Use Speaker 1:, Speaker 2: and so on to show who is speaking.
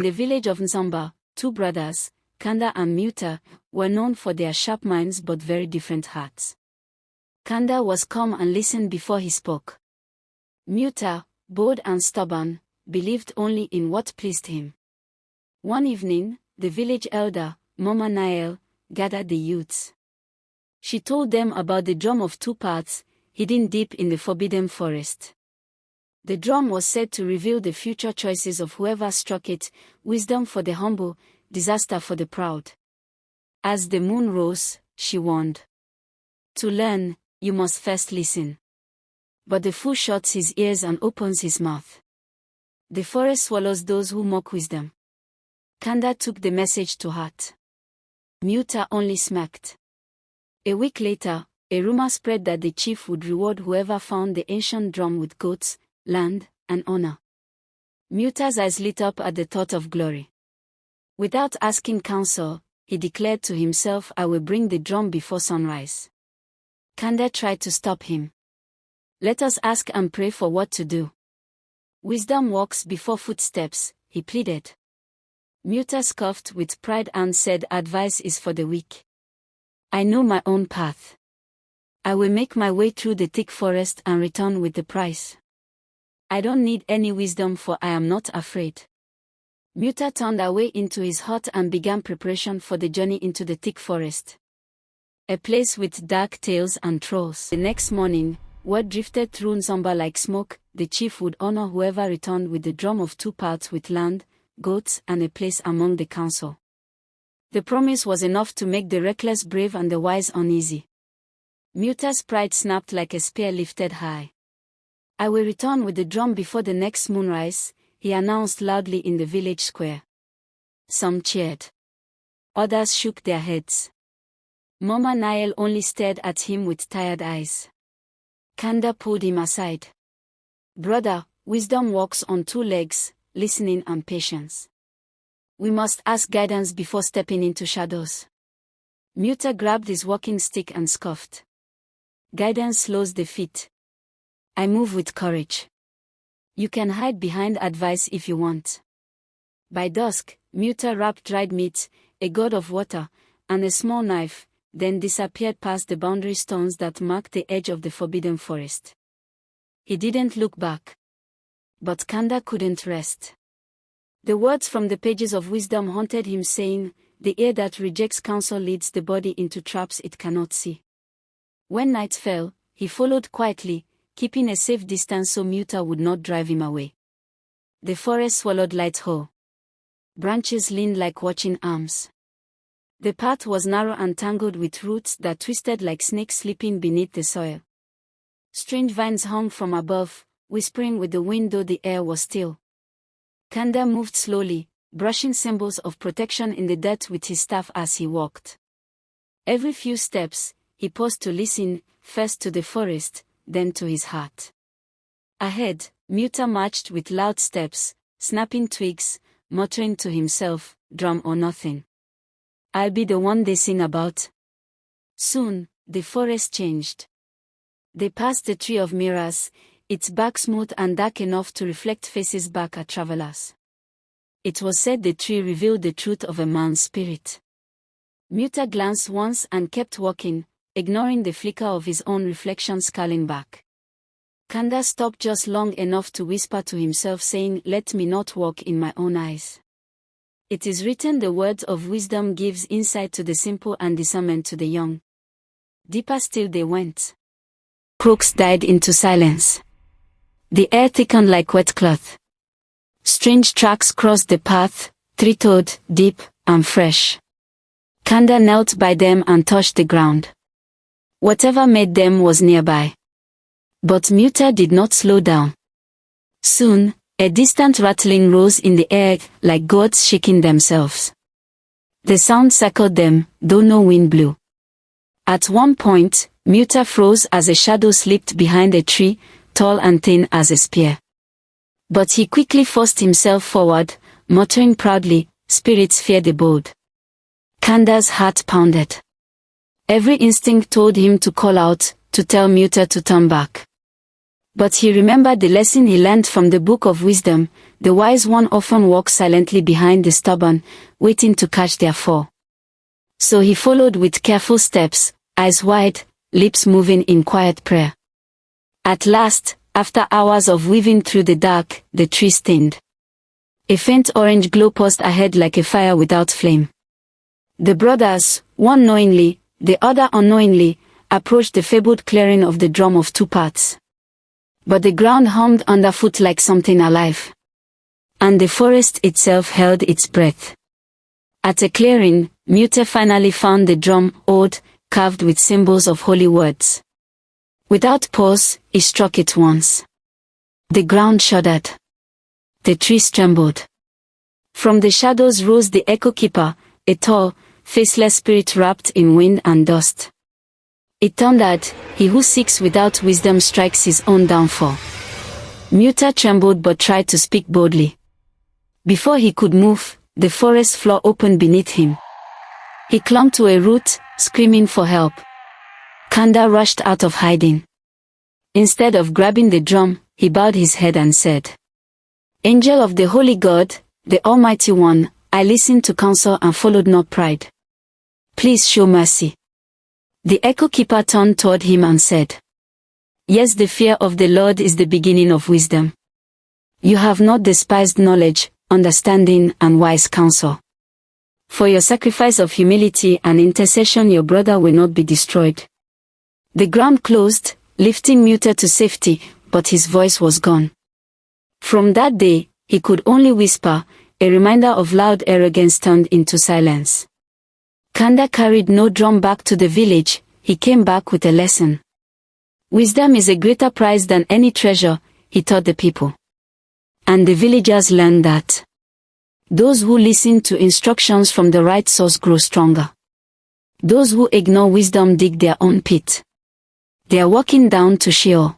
Speaker 1: In the village of Nzamba, two brothers, Kanda and Muta, were known for their sharp minds but very different hearts. Kanda was calm and listened before he spoke. Muta, bold and stubborn, believed only in what pleased him. One evening, the village elder, Mama Nael, gathered the youths. She told them about the drum of two parts, hidden deep in the forbidden forest. The drum was said to reveal the future choices of whoever struck it, wisdom for the humble, disaster for the proud. As the moon rose, she warned. To learn, you must first listen. But the fool shuts his ears and opens his mouth. The forest swallows those who mock wisdom. Kanda took the message to heart. Muta only smirked. A week later, a rumor spread that the chief would reward whoever found the ancient drum with goats, land, and honor. Muta's eyes lit up at the thought of glory. Without asking counsel, he declared to himself, I will bring the drum before sunrise. Kanda tried to stop him. Let us ask and pray for what to do. Wisdom walks before footsteps, he pleaded. Muta scoffed with pride and said, advice is for the weak. I know my own path. I will make my way through the thick forest and return with the prize. I don't need any wisdom, for I am not afraid. Muta turned away into his hut and began preparation for the journey into the thick forest. A place with dark tales and trolls. The next morning, word drifted through Nzamba like smoke, the chief would honor whoever returned with the drum of two parts with land, goats, and a place among the council. The promise was enough to make the reckless brave and the wise uneasy. Muta's pride snapped like a spear lifted high. I will return with the drum before the next moonrise, he announced loudly in the village square. Some cheered. Others shook their heads. Mama Nael only stared at him with tired eyes. Kanda pulled him aside. Brother, wisdom walks on two legs, listening and patience. We must ask guidance before stepping into shadows. Muta grabbed his walking stick and scoffed. Guidance slows the feet. I move with courage. You can hide behind advice if you want. By dusk, Muta wrapped dried meat, a gourd of water, and a small knife, then disappeared past the boundary stones that marked the edge of the forbidden forest. He didn't look back. But Kanda couldn't rest. The words from the pages of wisdom haunted him, saying, the ear that rejects counsel leads the body into traps it cannot see. When night fell, he followed quietly, keeping a safe distance so Muta would not drive him away. The forest swallowed light whole. Branches leaned like watching arms. The path was narrow and tangled with roots that twisted like snakes sleeping beneath the soil. Strange vines hung from above, whispering with the wind though the air was still. Kanda moved slowly, brushing symbols of protection in the dirt with his staff as he walked. Every few steps, he paused to listen, first to the forest, then to his heart. Ahead, Muta marched with loud steps, snapping twigs, muttering to himself, drum or nothing. I'll be the one they sing about. Soon, the forest changed. They passed the tree of mirrors, its bark smooth and dark enough to reflect faces back at travelers. It was said the tree revealed the truth of a man's spirit. Muta glanced once and kept walking, ignoring the flicker of his own reflection scowling back. Kanda stopped just long enough to whisper to himself, saying, let me not walk in my own eyes. It is written, the words of wisdom gives insight to the simple and discernment to the young. Deeper still they went. Crooks died into silence. The air thickened like wet cloth. Strange tracks crossed the path, three-toed, deep, and fresh. Kanda knelt by them and touched the ground. Whatever made them was nearby. But Muta did not slow down. Soon, a distant rattling rose in the air, like gods shaking themselves. The sound circled them, though no wind blew. At one point, Muta froze as a shadow slipped behind a tree, tall and thin as a spear. But he quickly forced himself forward, muttering proudly, spirits fear the bold. Kanda's heart pounded. Every instinct told him to call out, to tell Muta to turn back. But he remembered the lesson he learned from the Book of Wisdom: the wise one often walks silently behind the stubborn, waiting to catch their fall. So he followed with careful steps, eyes wide, lips moving in quiet prayer. At last, after hours of weaving through the dark, the tree thinned. A faint orange glow paused ahead like a fire without flame. The brothers, one knowingly, the other unknowingly, approached the fabled clearing of the drum of two parts. But the ground hummed underfoot like something alive. And the forest itself held its breath. At a clearing, Pt finally found the drum, old, carved with symbols of holy words. Without pause, he struck it once. The ground shuddered. The trees trembled. From the shadows rose the echo keeper, a tall, faceless spirit wrapped in wind and dust. It thundered, "He who seeks without wisdom strikes his own downfall." Pt trembled but tried to speak boldly. Before he could move, the forest floor opened beneath him. He clung to a root, screaming for help. Kanda rushed out of hiding. Instead of grabbing the drum, he bowed his head and said, "Angel of the Holy God, the Almighty One, I listened to counsel and followed not pride. Please show mercy." The echo keeper turned toward him and said, "Yes, the fear of the Lord is the beginning of wisdom. You have not despised knowledge, understanding, and wise counsel. For your sacrifice of humility and intercession your brother will not be destroyed." The ground closed, lifting Pt to safety, but his voice was gone. From that day, he could only whisper, a reminder of loud arrogance turned into silence. Kanda carried no drum back to the village, he came back with a lesson. Wisdom is a greater prize than any treasure, he taught the people. And the villagers learned that those who listen to instructions from the right source grow stronger. Those who ignore wisdom dig their own pit. They are walking down to Sheol.